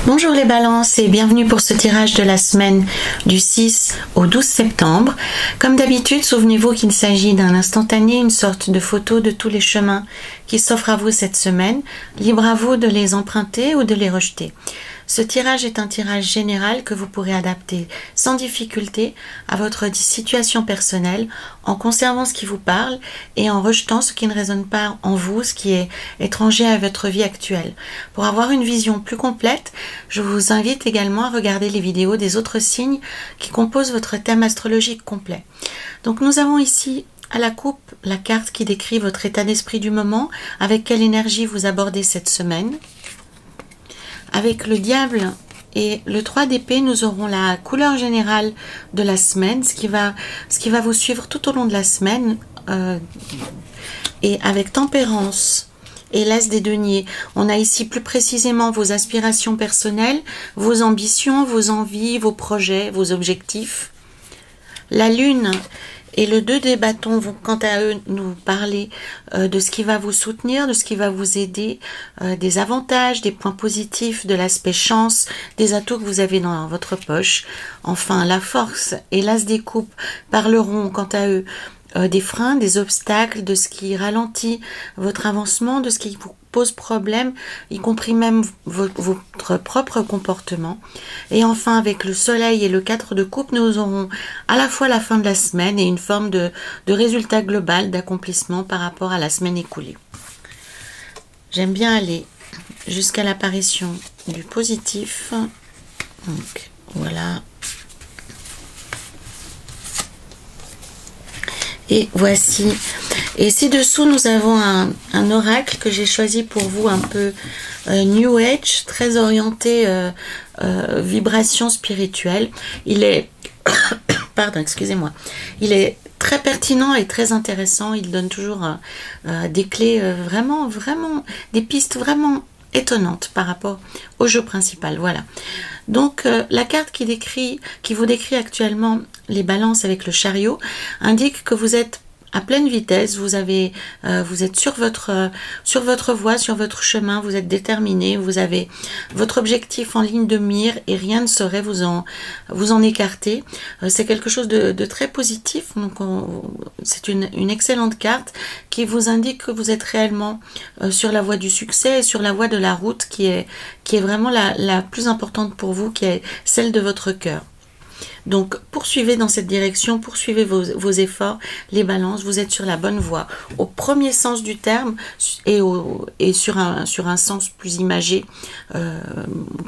Bonjour les balances et bienvenue pour ce tirage de la semaine du 6 au 12 septembre. Comme d'habitude, souvenez-vous qu'il s'agit d'un instantané, une sorte de photo de tous les chemins qui s'offrent à vous cette semaine. Libre à vous de les emprunter ou de les rejeter. Ce tirage est un tirage général que vous pourrez adapter sans difficulté à votre situation personnelle en conservant ce qui vous parle et en rejetant ce qui ne résonne pas en vous, ce qui est étranger à votre vie actuelle. Pour avoir une vision plus complète, je vous invite également à regarder les vidéos des autres signes qui composent votre thème astrologique complet. Donc nous avons ici à la coupe la carte qui décrit votre état d'esprit du moment, avec quelle énergie vous abordez cette semaine. Avec le diable et le 3 d'épée, nous aurons la couleur générale de la semaine, ce qui va vous suivre tout au long de la semaine. Et avec tempérance et l'as des deniers, on a ici plus précisément vos aspirations personnelles, vos ambitions, vos envies, vos projets, vos objectifs. La lune et le 2 des bâtons vont quant à eux nous parler de ce qui va vous soutenir, de ce qui va vous aider, des avantages, des points positifs, de l'aspect chance, des atouts que vous avez dans votre poche. Enfin, la force et l'as des coupes parleront quant à eux des freins, des obstacles, de ce qui ralentit votre avancement, de ce qui vous pose problème, y compris même votre propre comportement. Et enfin, avec le soleil et le 4 de coupe, nous aurons à la fois la fin de la semaine et une forme de résultat global, d'accomplissement par rapport à la semaine écoulée. J'aime bien aller jusqu'à l'apparition du positif. Donc, voilà. Et voici. Et ci-dessous, nous avons un oracle que j'ai choisi pour vous, un peu New Age, très orienté vibration spirituelle. Il est, pardon, excusez-moi, il est très pertinent et très intéressant. Il donne toujours des clés vraiment, des pistes vraiment étonnantes par rapport au jeu principal. Voilà. Donc la carte qui vous décrit actuellement les balances avec le chariot indique que vous êtes à pleine vitesse, vous êtes sur votre voie, sur votre chemin, vous êtes déterminé, vous avez votre objectif en ligne de mire et rien ne saurait vous en écarter. C'est quelque chose de très positif, donc c'est une excellente carte qui vous indique que vous êtes réellement sur la voie du succès et sur la voie de la route qui est vraiment la plus importante pour vous, qui est celle de votre cœur. Donc poursuivez dans cette direction, poursuivez vos efforts, les balances, vous êtes sur la bonne voie, au premier sens du terme et sur un sens plus imagé,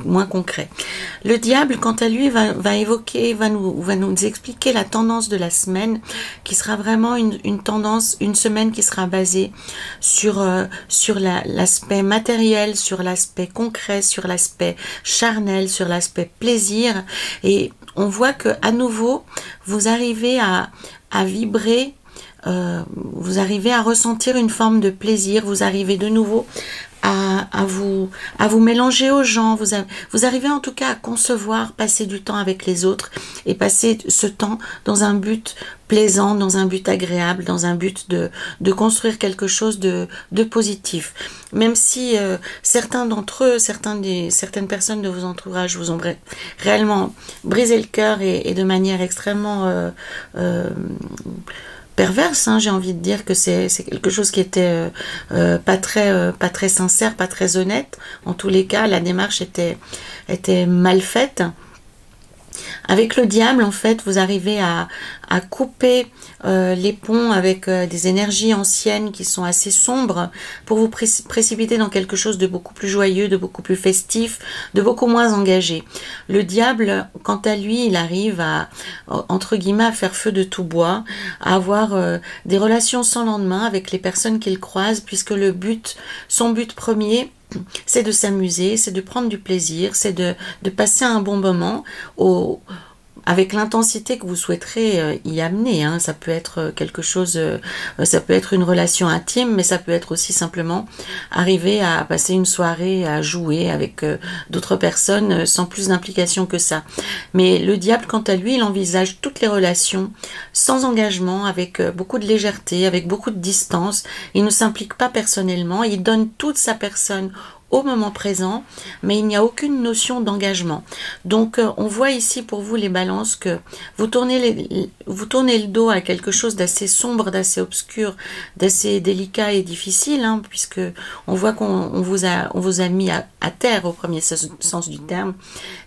moins concret. Le diable, quant à lui, va nous expliquer la tendance de la semaine, qui sera vraiment une tendance, une semaine qui sera basée sur l'aspect matériel, sur l'aspect concret, sur l'aspect charnel, sur l'aspect plaisir. Et on voit que à nouveau, vous arrivez à vibrer, vous arrivez à ressentir une forme de plaisir, vous arrivez de nouveau à vous mélanger aux gens, vous arrivez en tout cas à concevoir, passer du temps avec les autres et passer ce temps dans un but plaisant, dans un but agréable, dans un but de construire quelque chose de positif. Même si certains d'entre eux, certaines personnes de vos entourages vous ont réellement brisé le cœur et de manière extrêmement perverse, hein, j'ai envie de dire que c'est quelque chose qui était pas très sincère, pas très honnête. En tous les cas, la démarche était mal faite. Avec le diable, en fait, vous arrivez à couper les ponts avec des énergies anciennes qui sont assez sombres pour vous précipiter dans quelque chose de beaucoup plus joyeux, de beaucoup plus festif, de beaucoup moins engagé. Le diable, quant à lui, il arrive à, entre guillemets, à faire feu de tout bois, à avoir des relations sans lendemain avec les personnes qu'il croise, puisque son but premier, c'est de s'amuser, c'est de prendre du plaisir, c'est de passer un bon moment avec l'intensité que vous souhaiterez y amener, hein. Ça peut être quelque chose, ça peut être une relation intime, mais ça peut être aussi simplement arriver à passer une soirée, à jouer avec d'autres personnes sans plus d'implication que ça. Mais le diable, quant à lui, il envisage toutes les relations sans engagement, avec beaucoup de légèreté, avec beaucoup de distance. Il ne s'implique pas personnellement, il donne toute sa personne au moment présent, mais il n'y a aucune notion d'engagement. Donc on voit ici pour vous les balances que vous tournez le dos à quelque chose d'assez sombre, d'assez obscur, d'assez délicat et difficile, hein, puisque on voit qu'on vous a mis à terre au premier sens du terme,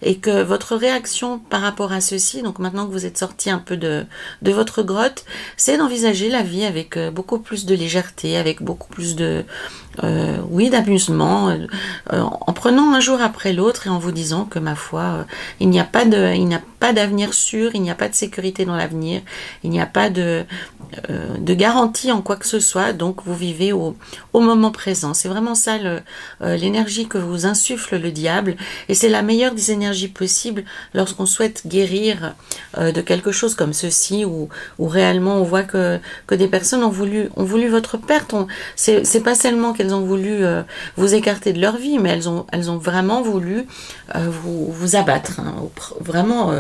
et que votre réaction par rapport à ceci, donc maintenant que vous êtes sorti un peu de votre grotte, c'est d'envisager la vie avec beaucoup plus de légèreté, avec beaucoup plus de oui, d'amusement, en prenant un jour après l'autre et en vous disant que ma foi, il n'y a pas d'avenir sûr, il n'y a pas de sécurité dans l'avenir, il n'y a pas de garantie en quoi que ce soit, donc vous vivez au moment présent. C'est vraiment ça l'énergie que vous insuffle le diable, et c'est la meilleure des énergies possibles lorsqu'on souhaite guérir de quelque chose comme ceci, où réellement on voit que des personnes ont voulu votre perte. C'est pas seulement qu'elles ont voulu vous écarter de leur vie, mais elles ont vraiment voulu vous abattre, hein, vraiment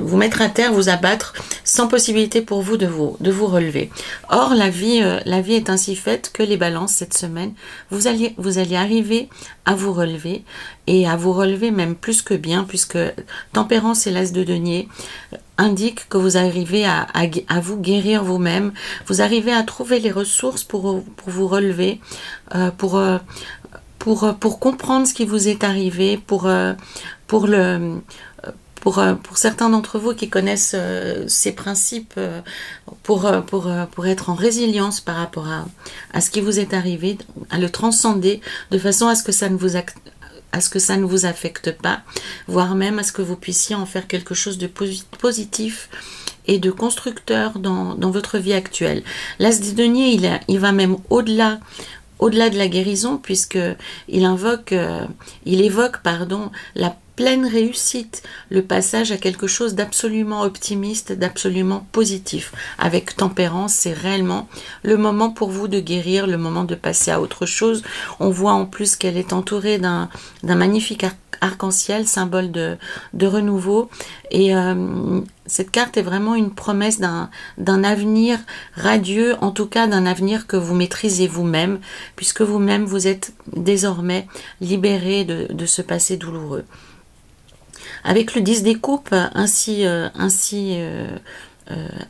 vous mettre à terre, vous abattre, sans possibilité pour vous de vous relever. Or, la vie est ainsi faite que les balances, cette semaine, vous allez arriver à vous relever, et à vous relever même plus que bien, puisque Tempérance et l'As de denier indiquent que vous arrivez à vous guérir vous-même, vous arrivez à trouver les ressources pour vous relever, pour comprendre ce qui vous est arrivé, pour certains d'entre vous qui connaissent ces principes, pour être en résilience par rapport à ce qui vous est arrivé, à le transcender de façon à ce que ça ne vous affecte pas, voire même à ce que vous puissiez en faire quelque chose de positif et de constructeur dans votre vie actuelle. L'As des deniers, il va même au-delà de la guérison, puisque il évoque la pleine réussite, le passage à quelque chose d'absolument optimiste, d'absolument positif. Avec Tempérance, c'est réellement le moment pour vous de guérir, le moment de passer à autre chose. On voit en plus qu'elle est entourée d'un magnifique arc-en-ciel, symbole de renouveau, et cette carte est vraiment une promesse d'un avenir radieux, en tout cas d'un avenir que vous maîtrisez vous-même, puisque vous-même vous êtes désormais libéré de ce passé douloureux. Avec le 10 des coupes ainsi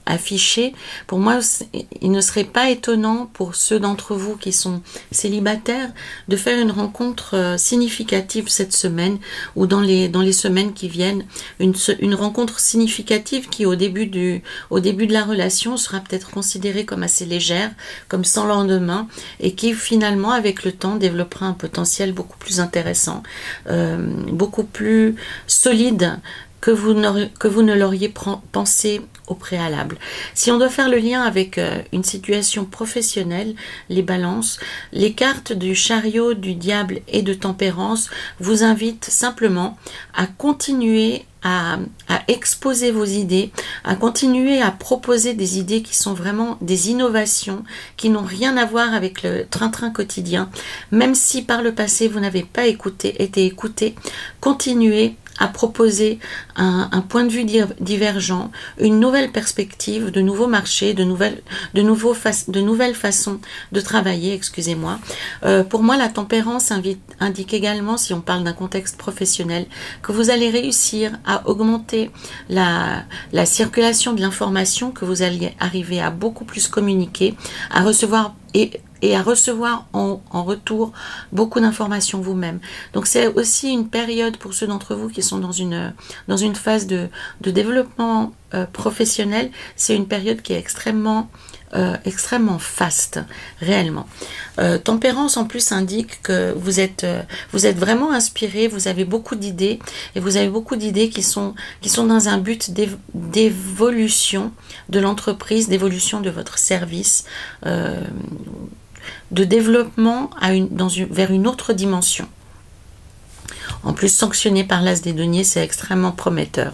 affiché, pour moi, il ne serait pas étonnant pour ceux d'entre vous qui sont célibataires de faire une rencontre significative cette semaine, ou dans les semaines qui viennent, une rencontre significative qui au début de la relation sera peut-être considérée comme assez légère, comme sans lendemain, et qui finalement avec le temps développera un potentiel beaucoup plus intéressant, beaucoup plus solide que vous ne l'auriez pensé au préalable. Si on doit faire le lien avec une situation professionnelle, les balances, les cartes du chariot, du diable et de Tempérance vous invitent simplement à continuer à exposer vos idées, à continuer à proposer des idées qui sont vraiment des innovations, qui n'ont rien à voir avec le train-train quotidien. Même si par le passé vous n'avez pas été écouté, continuez à proposer un point de vue divergent, une nouvelle perspective, de nouveaux marchés, de nouvelles façons de travailler, excusez-moi. Pour moi, la Tempérance indique également, si on parle d'un contexte professionnel, que vous allez réussir à augmenter la circulation de l'information, que vous allez arriver à beaucoup plus communiquer, à recevoir et à recevoir en retour beaucoup d'informations vous-même. Donc c'est aussi une période pour ceux d'entre vous qui sont dans une phase de développement professionnel. C'est une période qui est extrêmement faste, réellement. Tempérance en plus indique que vous êtes vraiment inspiré, vous avez beaucoup d'idées, et vous avez beaucoup d'idées qui sont dans un but d'évolution de l'entreprise, d'évolution de votre service, de développement vers une autre dimension. En plus, sanctionné par l'As des deniers, c'est extrêmement prometteur.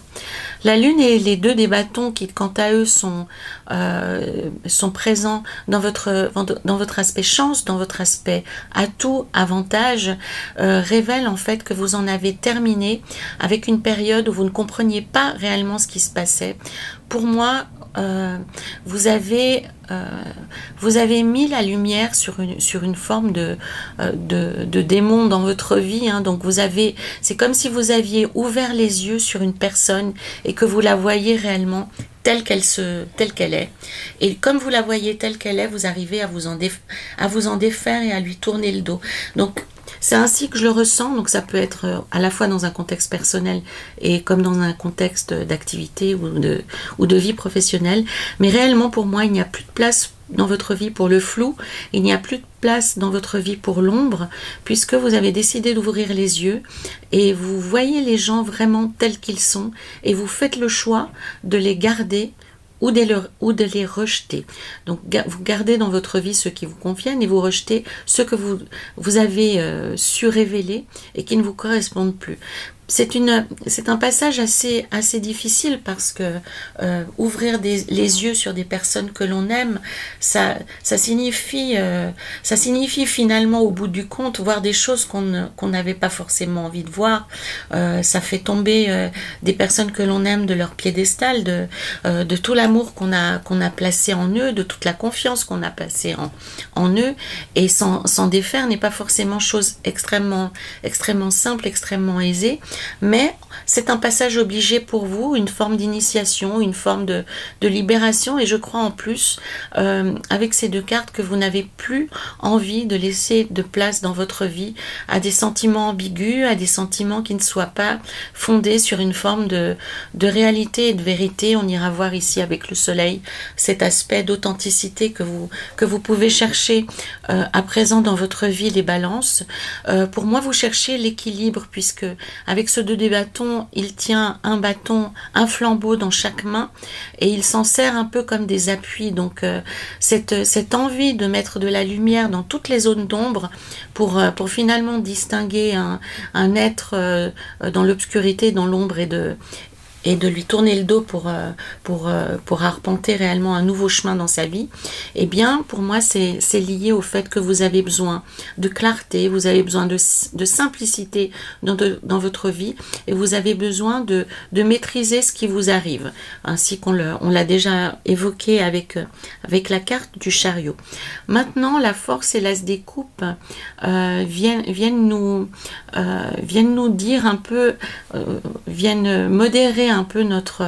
La Lune et les 2 des bâtons qui, quant à eux, sont présents dans votre aspect chance, dans votre aspect atout, avantage, révèlent en fait que vous en avez terminé avec une période où vous ne compreniez pas réellement ce qui se passait. Pour moi, vous avez mis la lumière sur une forme de démon dans votre vie, hein. Donc c'est comme si vous aviez ouvert les yeux sur une personne et que vous la voyez réellement telle qu'elle est. Et comme vous la voyez telle qu'elle est, vous arrivez à vous en défaire et à lui tourner le dos. Donc, c'est ainsi que je le ressens, donc ça peut être à la fois dans un contexte personnel et comme dans un contexte d'activité ou de vie professionnelle. Mais réellement, pour moi, il n'y a plus de place dans votre vie pour le flou, il n'y a plus de place dans votre vie pour l'ombre, puisque vous avez décidé d'ouvrir les yeux et vous voyez les gens vraiment tels qu'ils sont et vous faites le choix de les garder ou de les rejeter. Donc vous gardez dans votre vie ceux qui vous conviennent et vous rejetez ceux que vous avez su révéler et qui ne vous correspondent plus. C'est un passage assez difficile parce que ouvrir les yeux sur des personnes que l'on aime, ça signifie finalement au bout du compte voir des choses qu'on n'avait pas forcément envie de voir. Ça fait tomber des personnes que l'on aime de leur piédestal, de tout l'amour qu'on a placé en eux, de toute la confiance qu'on a placée en eux, et s'en défaire n'est pas forcément chose extrêmement simple, extrêmement aisée. Mais c'est un passage obligé pour vous, une forme d'initiation, une forme de libération, et je crois en plus, avec ces deux cartes, que vous n'avez plus envie de laisser de place dans votre vie à des sentiments ambigus, à des sentiments qui ne soient pas fondés sur une forme de réalité et de vérité. On ira voir ici avec le soleil cet aspect d'authenticité que vous pouvez chercher à présent dans votre vie, les balances. Pour moi, vous cherchez l'équilibre, puisque avec ce 2 des bâtons, il tient un bâton, un flambeau dans chaque main et il s'en sert un peu comme des appuis. Donc cette envie de mettre de la lumière dans toutes les zones d'ombre pour finalement distinguer un être dans l'obscurité, dans l'ombre et de lui tourner le dos pour arpenter réellement un nouveau chemin dans sa vie, eh bien, pour moi, c'est lié au fait que vous avez besoin de clarté, vous avez besoin de simplicité dans votre vie, et vous avez besoin de maîtriser ce qui vous arrive, ainsi qu'on l'a déjà évoqué avec la carte du chariot. Maintenant, la force et l'as des coupes viennent nous dire un peu, viennent modérer un peu notre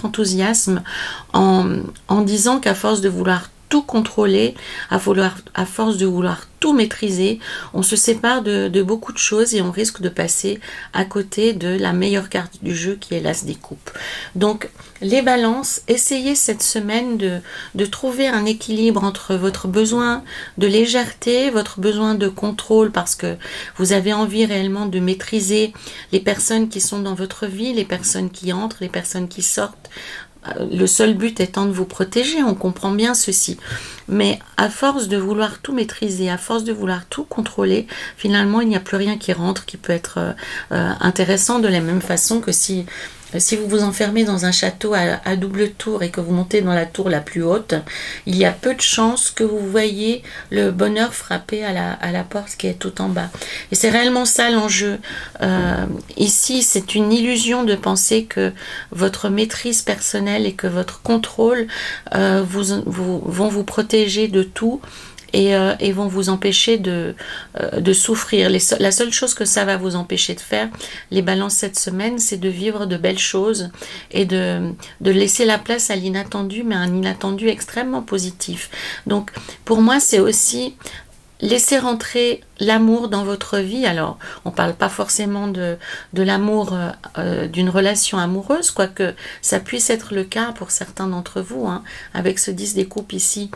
enthousiasme en disant qu'à force de vouloir tout contrôler, à force de vouloir tout maîtriser, on se sépare de beaucoup de choses et on risque de passer à côté de la meilleure carte du jeu qui est l'as des coupes. Donc les balances, essayez cette semaine de trouver un équilibre entre votre besoin de légèreté, votre besoin de contrôle parce que vous avez envie réellement de maîtriser les personnes qui sont dans votre vie, les personnes qui entrent, les personnes qui sortent. Le seul but étant de vous protéger, on comprend bien ceci. Mais à force de vouloir tout maîtriser, à force de vouloir tout contrôler, finalement, il n'y a plus rien qui rentre, qui peut être intéressant de la même façon que si vous vous enfermez dans un château à double tour et que vous montez dans la tour la plus haute, il y a peu de chances que vous voyez le bonheur frapper à la porte qui est tout en bas. Et c'est réellement ça l'enjeu. Ici, c'est une illusion de penser que votre maîtrise personnelle et que votre contrôle vont vous protéger de tout. Et vont vous empêcher de souffrir. La seule chose que ça va vous empêcher de faire, les balances cette semaine, c'est de vivre de belles choses et de laisser la place à l'inattendu, mais un inattendu extrêmement positif. Donc, pour moi, c'est aussi laisser rentrer l'amour dans votre vie. Alors, on ne parle pas forcément de l'amour d'une relation amoureuse, quoique ça puisse être le cas pour certains d'entre vous, hein, avec ce 10 des coupes ici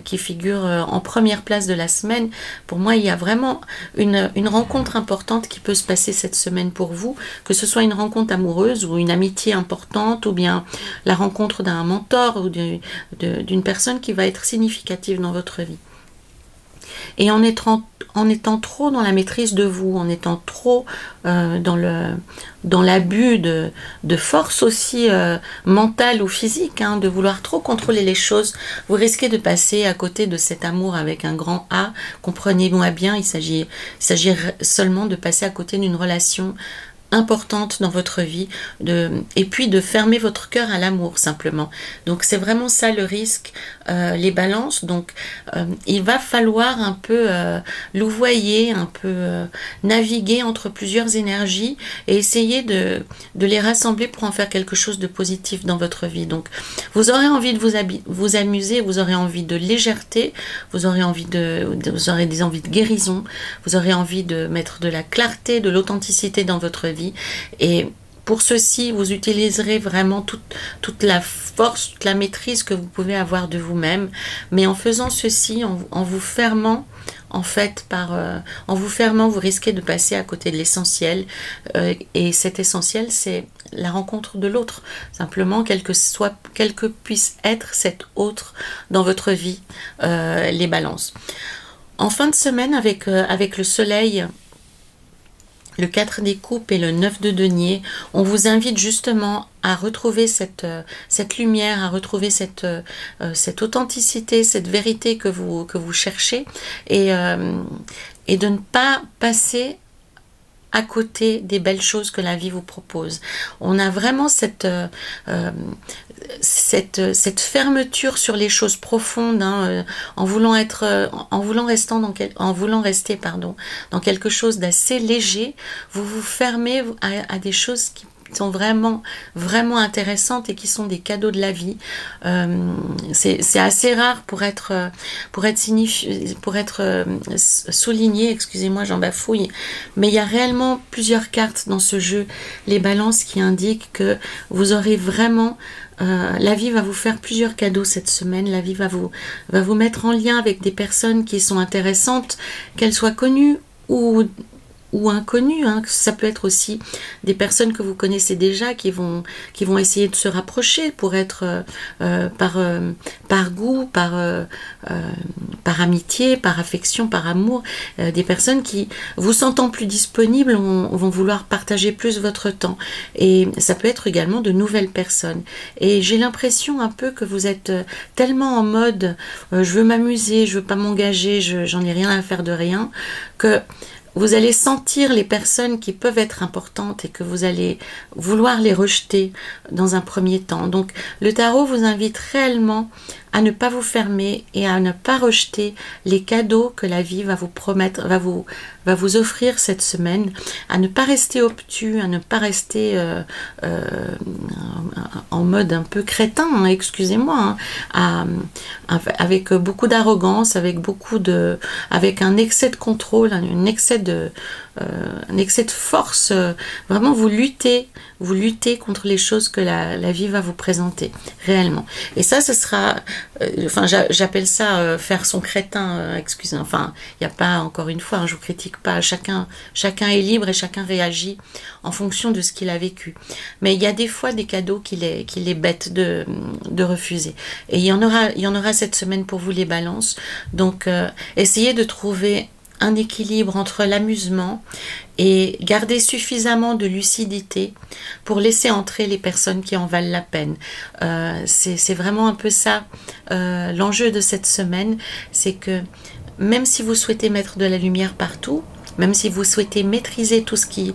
qui figure en première place de la semaine. Pour moi, il y a vraiment une rencontre importante qui peut se passer cette semaine pour vous, que ce soit une rencontre amoureuse ou une amitié importante, ou bien la rencontre d'un mentor ou d'une personne qui va être significative dans votre vie. Et en étant trop dans la maîtrise de vous, en étant trop dans l'abus de force aussi mentale ou physique, hein, de vouloir trop contrôler les choses, vous risquez de passer à côté de cet amour avec un grand A. Comprenez-moi bien, il s'agit seulement de passer à côté d'une relation importante dans votre vie, et puis de fermer votre cœur à l'amour simplement. Donc c'est vraiment ça le risque, les balances. Donc il va falloir un peu louvoyer, un peu naviguer entre plusieurs énergies et essayer de les rassembler pour en faire quelque chose de positif dans votre vie. Donc vous aurez envie de vous amuser, vous aurez envie de légèreté, vous aurez des envies de guérison, vous aurez envie de mettre de la clarté, de l'authenticité dans votre vie. Et pour ceci, vous utiliserez vraiment toute la force, toute la maîtrise que vous pouvez avoir de vous-même. Mais en faisant ceci, en vous fermant, en fait, en vous fermant, vous risquez de passer à côté de l'essentiel. Et cet essentiel, c'est la rencontre de l'autre. Simplement, quel que puisse être cet autre dans votre vie, les balances. En fin de semaine, avec le soleil, le 4 des coupes et le 9 de denier, on vous invite justement à retrouver cette lumière, à retrouver cette authenticité, cette vérité que vous cherchez, et de ne pas passer à côté des belles choses que la vie vous propose. On a vraiment cette fermeture sur les choses profondes, hein, en voulant rester dans quelque chose d'assez léger. Vous vous fermez à des choses qui sont vraiment intéressantes et qui sont des cadeaux de la vie. C'est assez rare pour être souligné, excusez-moi, j'en bafouille, mais il y a réellement plusieurs cartes dans ce jeu, les balances, qui indiquent que vous aurez vraiment la vie va vous faire plusieurs cadeaux cette semaine. La vie va vous mettre en lien avec des personnes qui sont intéressantes, qu'elles soient connues ou inconnues, hein. Ça peut être aussi des personnes que vous connaissez déjà qui vont essayer de se rapprocher pour être par goût, par amitié, par affection, par amour, des personnes qui, vous sentant plus disponibles, vont vouloir partager plus votre temps. Et ça peut être également de nouvelles personnes. Et j'ai l'impression un peu que vous êtes tellement en mode je veux m'amuser, je veux pas m'engager, j'en ai rien à faire de rien, que vous allez sentir les personnes qui peuvent être importantes et que vous allez vouloir les rejeter dans un premier temps. Donc le tarot vous invite réellement à ne pas vous fermer et à ne pas rejeter les cadeaux que la vie va vous promettre, va vous offrir cette semaine, à ne pas rester obtus, à ne pas rester en mode un peu crétin, hein, excusez-moi, hein, avec beaucoup d'arrogance, avec un excès de contrôle, un excès de force. Vraiment, vous luttez contre les choses que la vie va vous présenter réellement. Et ça, ce sera, j'appelle ça faire son crétin. Excusez, enfin, il n'y a pas, encore une fois, hein, je vous critique pas. Chacun est libre et chacun réagit en fonction de ce qu'il a vécu. Mais il y a des fois des cadeaux qu'il est bête de refuser. Et il y en aura cette semaine pour vous, les balances. Donc, essayez de trouver un équilibre entre l'amusement et garder suffisamment de lucidité pour laisser entrer les personnes qui en valent la peine. C'est vraiment un peu ça l'enjeu de cette semaine, c'est que même si vous souhaitez mettre de la lumière partout, même si vous souhaitez maîtriser tout ce qui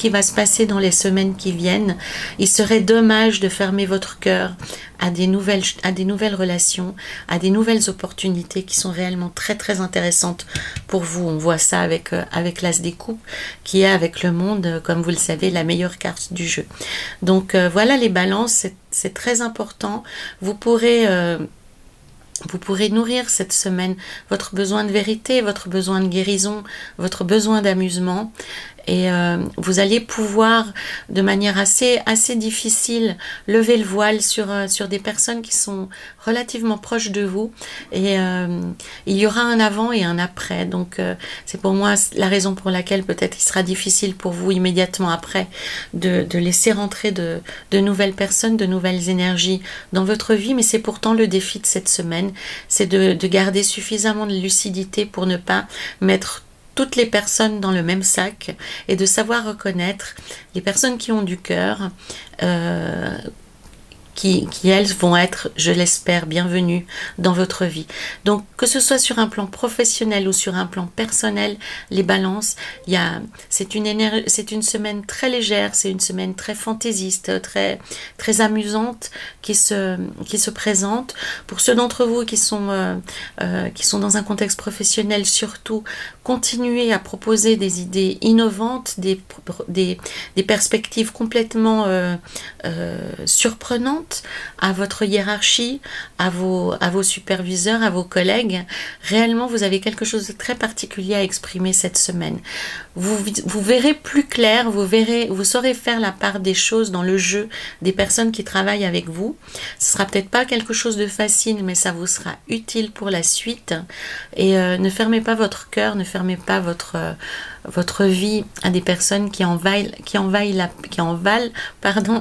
va se passer dans les semaines qui viennent, il serait dommage de fermer votre cœur à des nouvelles relations, à des nouvelles opportunités qui sont réellement très très intéressantes pour vous. On voit ça avec l'As des coupes, qui est avec le monde, comme vous le savez, la meilleure carte du jeu. Donc voilà, les balances, c'est très important. Vous pourrez nourrir cette semaine votre besoin de vérité, votre besoin de guérison, votre besoin d'amusement, et vous allez pouvoir, de manière assez difficile, lever le voile sur des personnes qui sont relativement proches de vous, et il y aura un avant et un après. Donc c'est pour moi la raison pour laquelle peut-être il sera difficile pour vous immédiatement après de laisser rentrer de nouvelles personnes, de nouvelles énergies dans votre vie, mais c'est pourtant le défi de cette semaine, c'est de garder suffisamment de lucidité pour ne pas mettre toutes les personnes dans le même sac, et de savoir reconnaître les personnes qui ont du cœur, qui elles vont être, je l'espère, bienvenues dans votre vie. Donc que ce soit sur un plan professionnel ou sur un plan personnel, les balances, c'est une semaine très légère, c'est une semaine très fantaisiste, très amusante qui se présente. Pour ceux d'entre vous qui sont dans un contexte professionnel, surtout, continuez à proposer des idées innovantes, des perspectives complètement surprenantes à votre hiérarchie, à vos superviseurs, à vos collègues. Réellement, vous avez quelque chose de très particulier à exprimer cette semaine. Vous verrez plus clair, vous saurez faire la part des choses dans le jeu des personnes qui travaillent avec vous. Ce sera peut-être pas quelque chose de facile, mais ça vous sera utile pour la suite. Et ne fermez pas votre cœur, ne fermez pas votre vie à des personnes qui en valent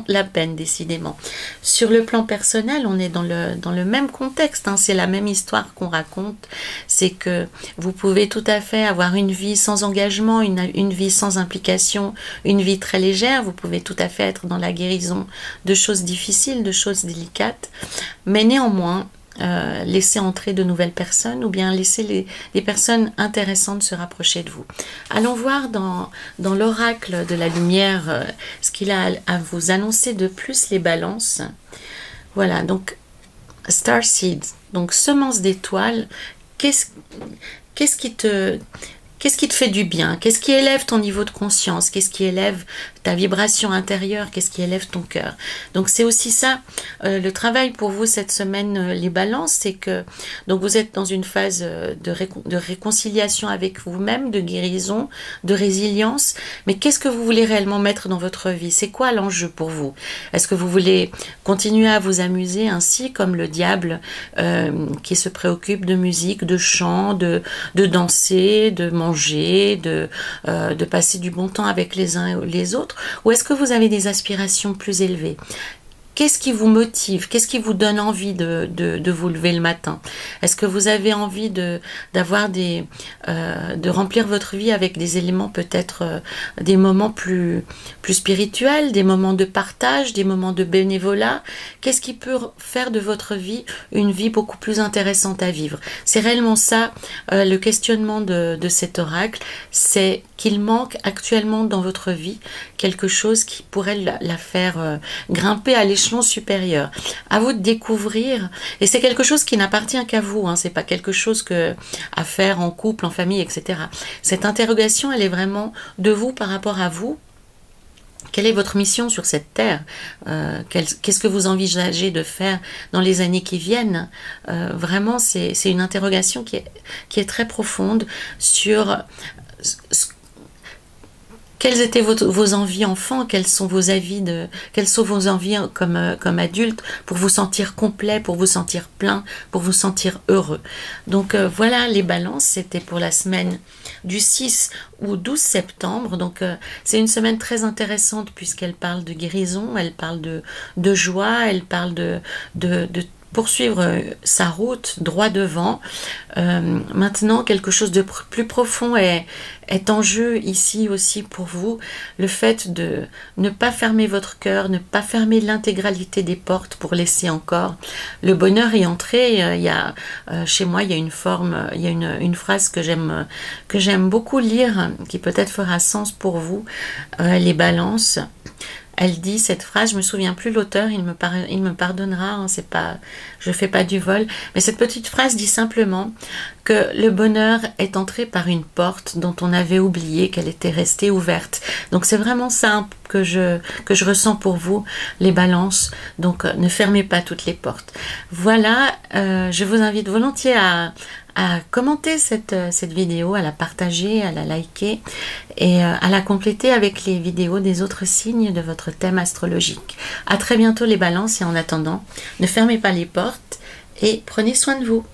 la peine, décidément. Sur le plan personnel, on est dans le même contexte, hein, c'est la même histoire qu'on raconte. C'est que vous pouvez tout à fait avoir une vie sans engagement, une vie sans implication, une vie très légère. Vous pouvez tout à fait être dans la guérison de choses difficiles, de choses délicates, mais néanmoins laisser entrer de nouvelles personnes ou bien laisser les personnes intéressantes se rapprocher de vous. Allons voir dans l'oracle de la lumière ce qu'il a à vous annoncer de plus, les balances. Voilà, donc Starseed, donc semence d'étoiles. Qu'est-ce qui te fait du bien? Qu'est-ce qui élève ton niveau de conscience? Qu'est-ce qui élève ta vibration intérieure? Qu'est-ce qui élève ton cœur? Donc c'est aussi ça, le travail pour vous cette semaine, les balances, c'est que donc vous êtes dans une phase de réconciliation avec vous-même, de guérison, de résilience, mais qu'est-ce que vous voulez réellement mettre dans votre vie? C'est quoi l'enjeu pour vous? Est-ce que vous voulez continuer à vous amuser ainsi comme le diable qui se préoccupe de musique, de chant, de danser, de manger, de passer du bon temps avec les uns et les autres? Ou est-ce que vous avez des aspirations plus élevées? Qu'est-ce qui vous motive? Qu'est-ce qui vous donne envie de vous lever le matin? Est-ce que vous avez envie de remplir votre vie avec des éléments, peut-être des moments plus spirituels, des moments de partage, des moments de bénévolat? Qu'est-ce qui peut faire de votre vie une vie beaucoup plus intéressante à vivre? C'est réellement ça, le questionnement de cet oracle, c'est qu'il manque actuellement dans votre vie quelque chose qui pourrait la faire grimper à l'échelon supérieur. À vous de découvrir, et c'est quelque chose qui n'appartient qu'à vous, hein, c'est pas quelque chose à faire en couple, en famille, etc. Cette interrogation, elle est vraiment de vous par rapport à vous. Quelle est votre mission sur cette terre? Qu'est-ce que vous envisagez de faire dans les années qui viennent? Vraiment, c'est une interrogation qui est très profonde sur quelles étaient vos envies enfants, quelles sont vos envies comme adulte, pour vous sentir complet, pour vous sentir plein, pour vous sentir heureux. Donc voilà les balances, c'était pour la semaine du 6 au 12 septembre. Donc c'est une semaine très intéressante puisqu'elle parle de guérison, elle parle de joie, elle parle de poursuivre sa route droit devant. Maintenant, quelque chose de plus profond est en jeu ici aussi pour vous. Le fait de ne pas fermer votre cœur, ne pas fermer l'intégralité des portes pour laisser encore le bonheur y entrer. Chez moi, il y a une forme, il y a une phrase que j'aime beaucoup lire, qui peut-être fera sens pour vous, les balances. Elle dit cette phrase, je me souviens plus l'auteur, il me pardonnera, hein, je fais pas du vol, mais cette petite phrase dit simplement que le bonheur est entré par une porte dont on avait oublié qu'elle était restée ouverte. Donc c'est vraiment ça que je ressens pour vous, les balances. Donc ne fermez pas toutes les portes. Voilà, je vous invite volontiers à commenter cette vidéo, à la partager, à la liker et à la compléter avec les vidéos des autres signes de votre thème astrologique. À très bientôt les balances, et en attendant, ne fermez pas les portes et prenez soin de vous.